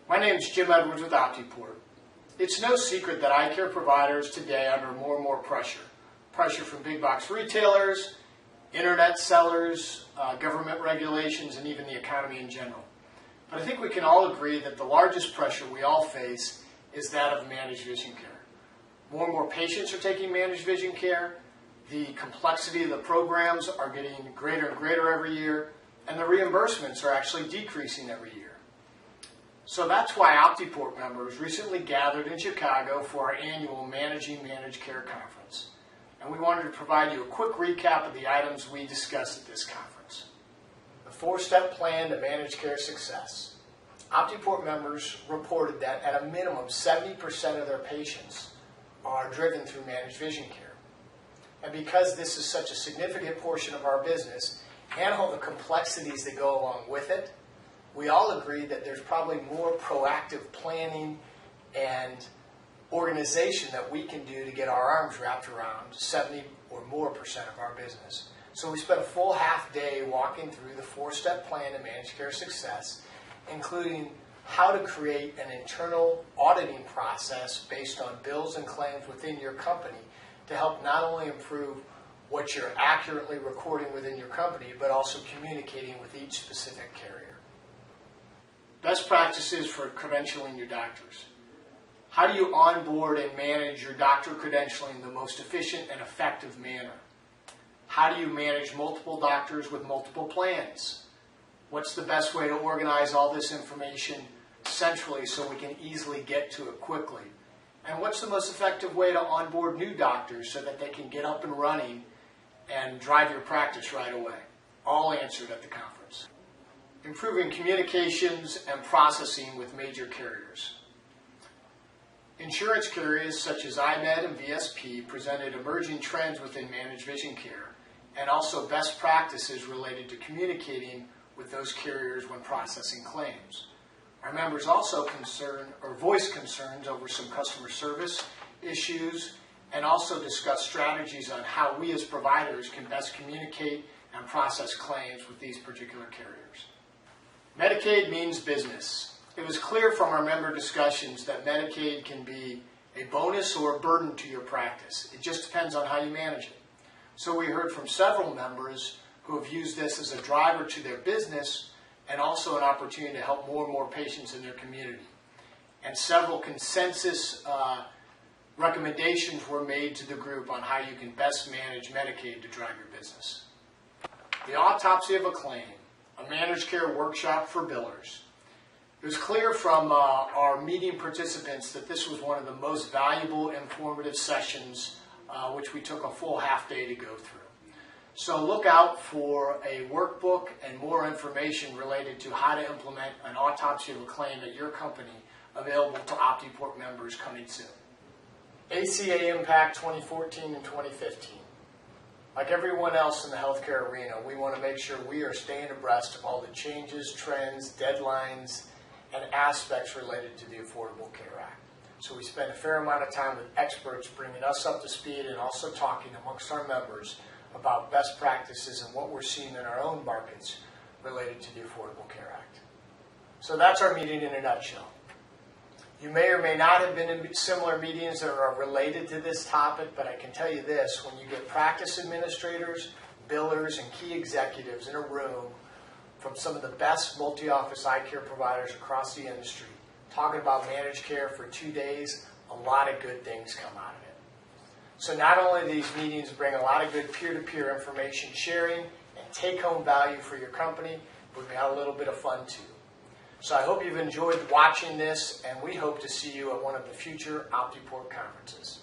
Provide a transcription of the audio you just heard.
My name is Jim Edwards with OptiPort. It's no secret that eye care providers today are under more and more pressure. Pressure from big box retailers, internet sellers, government regulations, and even the economy in general. But I think we can all agree that the largest pressure we all face is that of managed vision care. More and more patients are taking managed vision care. The complexity of the programs are getting greater and greater every year, and the reimbursements are actually decreasing every year. So that's why OptiPort members recently gathered in Chicago for our annual Managing Managed Care Conference. And we wanted to provide you a quick recap of the items we discussed at this conference. The 4-step plan to managed care success. OptiPort members reported that at a minimum 70% of their patients are driven through managed vision care. And because this is such a significant portion of our business and all the complexities that go along with it, we all agree that there's probably more proactive planning and organization that we can do to get our arms wrapped around 70 or more % of our business. So we spent a full half day walking through the 4-step plan to managed care success, including how to create an internal auditing process based on bills and claims within your company to help not only improve what you're accurately recording within your company, but also communicating with each specific carrier. Best practices for credentialing your doctors. How do you onboard and manage your doctor credentialing in the most efficient and effective manner? How do you manage multiple doctors with multiple plans? What's the best way to organize all this information centrally so we can easily get to it quickly? And what's the most effective way to onboard new doctors so that they can get up and running and drive your practice right away? All answered at the conference. Improving communications and processing with major carriers. Insurance carriers such as IMED and VSP presented emerging trends within managed vision care and also best practices related to communicating with those carriers when processing claims. Our members also voiced concerns over some customer service issues and also discussed strategies on how we as providers can best communicate and process claims with these particular carriers. Medicaid means business. It was clear from our member discussions that Medicaid can be a bonus or a burden to your practice. It just depends on how you manage it. So we heard from several members who have used this as a driver to their business and also an opportunity to help more and more patients in their community. And several consensus recommendations were made to the group on how you can best manage Medicaid to drive your business. The autopsy of a claim. A managed care workshop for billers. It was clear from our meeting participants that this was one of the most valuable, informative sessions which we took a full half day to go through. So look out for a workbook and more information related to how to implement an autopsy of a claim at your company available to OptiPort members coming soon. ACA Impact 2014 and 2015. Like everyone else in the healthcare arena, we want to make sure we are staying abreast of all the changes, trends, deadlines, and aspects related to the Affordable Care Act. So we spend a fair amount of time with experts bringing us up to speed and also talking amongst our members about best practices and what we're seeing in our own markets related to the Affordable Care Act. So that's our meeting in a nutshell. You may or may not have been in similar meetings that are related to this topic, but I can tell you this, when you get practice administrators, billers, and key executives in a room from some of the best multi-office eye care providers across the industry, talking about managed care for 2 days, a lot of good things come out of it. So not only do these meetings bring a lot of good peer-to-peer information sharing and take-home value for your company, but we got a little bit of fun too. So I hope you've enjoyed watching this, and we hope to see you at one of the future OptiPort conferences.